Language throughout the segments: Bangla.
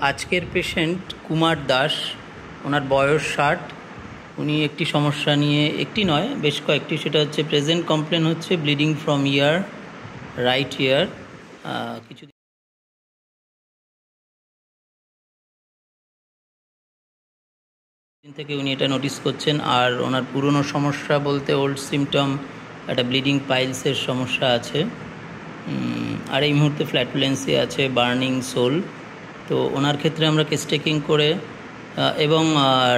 আজকের পেশেন্ট কুমার দাস, ওনার বয়স 60। উনি একটি সমস্যা নিয়ে, একটি নয় বেশ কয়েকটি, সেটা হচ্ছে প্রেজেন্ট কমপ্লেন হচ্ছে ব্লিডিং ফ্রম ইয়ার, রাইট ইয়ার। কিছুদিন থেকে উনি এটা নোটিস করছেন। আর ওনার পুরনো সমস্যা বলতে ওল্ড সিমটম একটা ব্লিডিং পাইলসের সমস্যা আছে, আর এই মুহূর্তে ফ্ল্যাটুলেন্সি আছে, বার্নিং সোল। তো ওনার ক্ষেত্রে আমরা কেস টেকিং করে এবং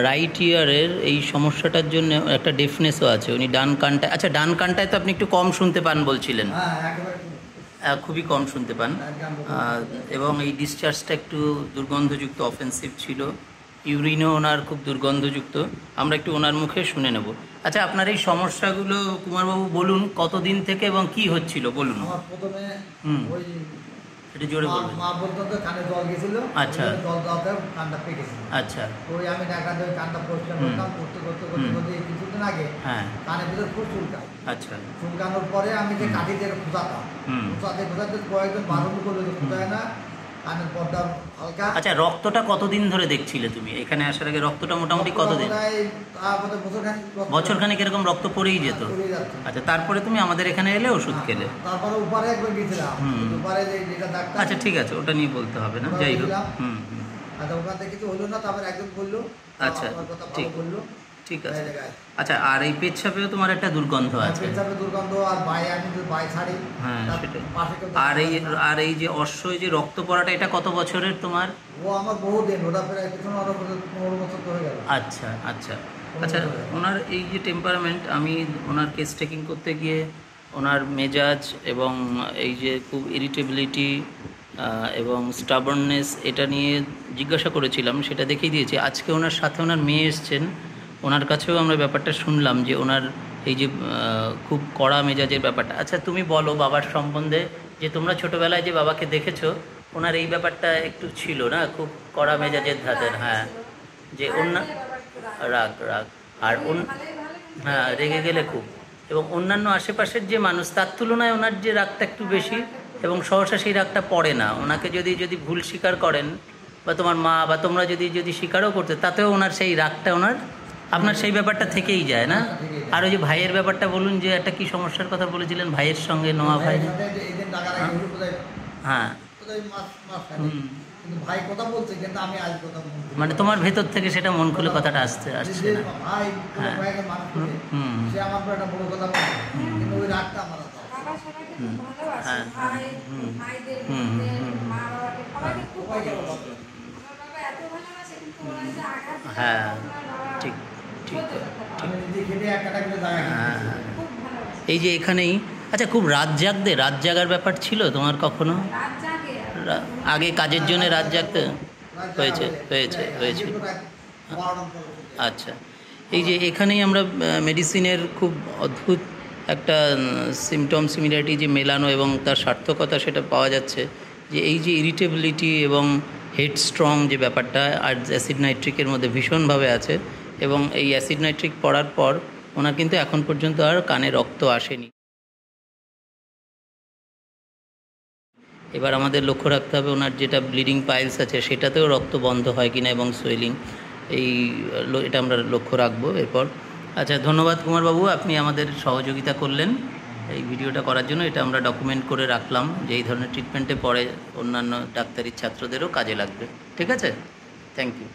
রাইট ইয়ারের এই সমস্যাটার জন্য একটা ডেফনেসও আছে। উনি ডান কানটায়, আচ্ছা ডান কানটায় তো আপনি একটু কম শুনতে পান বলছিলেন, খুবই কম শুনতে পান, এবং এই ডিসচার্জটা একটু দুর্গন্ধযুক্ত, অফেন্সিভ ছিল। ইউরিনও ওনার খুব দুর্গন্ধযুক্ত। আমরা একটু ওনার মুখে শুনে নেব। আচ্ছা, আপনার এই সমস্যাগুলো কুমারবাবু বলুন কতদিন থেকে এবং কি হচ্ছিল বলুন। প্রথমে একটু জোরে বলবেন। মা বলতো তো কানে জল গেছিল, আচ্ছা, জল দেওয়াতে কানটা পেকেছিল। আচ্ছা, ওই আমি ঢাকা দিয়ে কানটা পরিষ্কার করতাম, করতে করতে করতে করতে কিছুদিন আগে কানের ভিতরে খুব চুলকায়। আচ্ছা, চুলকানোর পরে আমি যে কাঠি দিয়ে খোঁচাতাম, খোঁচাতে কয়েকজন বারণ করলো যে খোঁচায় না, কানের পর্দা হালকা। আচ্ছা, রক্তটা কতদিন ধরে দেখছিলে তুমি? এখানে আসার আগে রক্তটা মোটামুটি কতদিন? বছরখানেক এরকম রক্ত পড়েই যেত। আচ্ছা, তারপরে তুমি আমাদের এখানে এলে ওষুধ খেলে। তারপরে উপরে একবার গেছিলাম, উপরে যেটা ডাক্তার। আচ্ছা, ঠিক আছে, ওটা নিয়ে বলতে হবে না, যাই হোক। আচ্ছা, ওখান থেকে কিছু হলো না, তারপরে একজন বললো। আচ্ছা, ঠিক বললো, ঠিক আছে। আচ্ছা, আর এই পেচ্ছাপেও তোমার একটা দুর্গন্ধ আছে। পেচ্ছাপে দুর্গন্ধ, আর বাই আমি বাই ছাড়ি। হ্যাঁ, সেটাই। আর এই যে অশ্বয় যে রক্ত পড়াটা, এটা কত বছরের তোমার? ও আমার বহুদিন, ওটা প্রায় 15 বছর হয়ে গেল। আচ্ছা আচ্ছা আচ্ছা, ওনার এই যে টেম্পারমেন্ট, আমি ওনার কেস টেকিং করতে গিয়ে ওনার মেজাজ এবং এই যে খুব ইরিটেবিলিটি এবং স্টাবার্ননেস, এটা নিয়ে জিজ্ঞাসা করেছিলাম, সেটা দেখিয়ে দিয়েছি। আজকে ওনার সাথে ওনার মেয়ে এসছেন, ওনার কাছেও আমরা ব্যাপারটা শুনলাম যে ওনার এই যে খুব কড়া মেজাজের ব্যাপারটা। আচ্ছা, তুমি বলো বাবার সম্বন্ধে, যে তোমরা ছোটোবেলায় যে বাবাকে দেখেছো, ওনার এই ব্যাপারটা একটু ছিল না, খুব কড়া মেজাজের ধাতের। হ্যাঁ, যে রাগ আর হ্যাঁ, রেগে গেলে খুব, এবং অন্যান্য আশেপাশের যে মানুষ তার তুলনায় ওনার যে রাগটা একটু বেশি, এবং সহসা সেই রাগটা পড়ে না। ওনাকে যদি ভুল স্বীকার করেন, বা তোমার মা বা তোমরা যদি স্বীকারও করতে, তাতেও ওনার সেই রাগটা আপনার সেই ব্যাপারটা থেকেই যায় না। আর ওই যে ভাইয়ের ব্যাপারটা বলুন, যে একটা কি সমস্যার কথা বলেছিলেন ভাইয়ের সঙ্গে, নোয়া ভাই। হ্যাঁ, ভাই কথা বলছে, কিন্তু আমি আজ কথা মানে তোমার ভেতর থেকে সেটা মন খুলে কথাটা আসছে না। ভাই সে আমার একটা বড় কথা বলে, কিন্তু ওই রাগটা আমার হ্যাঁ, ঠিক ঠিক। এই যে এখানেই, আচ্ছা, খুব রাত জাগার ব্যাপার ছিল তোমার কখনো? আগে কাজের জন্য রাত জাগতে হয়েছে। আচ্ছা, এই যে এখানেই আমরা মেডিসিনের খুব অদ্ভুত একটা সিমটম সিমিলারিটি যে মেলানো এবং তার সার্থকতা সেটা পাওয়া যাচ্ছে, যে এই যে ইরিটেবিলিটি এবং হেড স্ট্রং যে ব্যাপারটা আর অ্যাসিড নাইট্রিকের মধ্যে ভীষণভাবে আছে, এবং এই অ্যাসিড নাইট্রিক পড়ার পর ওনার কিন্তু এখন পর্যন্ত আর কানে রক্ত আসেনি। এবার আমাদের লক্ষ্য রাখতে হবে ওনার যেটা ব্লিডিং পাইলস আছে সেটাতেও রক্ত বন্ধ হয় কিনা, এবং সোয়েলিং, এটা আমরা লক্ষ্য রাখবো এরপর। আচ্ছা, ধন্যবাদ কুমারবাবু, আপনি আমাদের সহযোগিতা করলেন এই ভিডিওটা করার জন্য। এটা আমরা ডকুমেন্ট করে রাখলাম, যে এই ধরনের ট্রিটমেন্টে পরে অন্যান্য ডাক্তারি ছাত্রদেরও কাজে লাগবে। ঠিক আছে, থ্যাংক ইউ।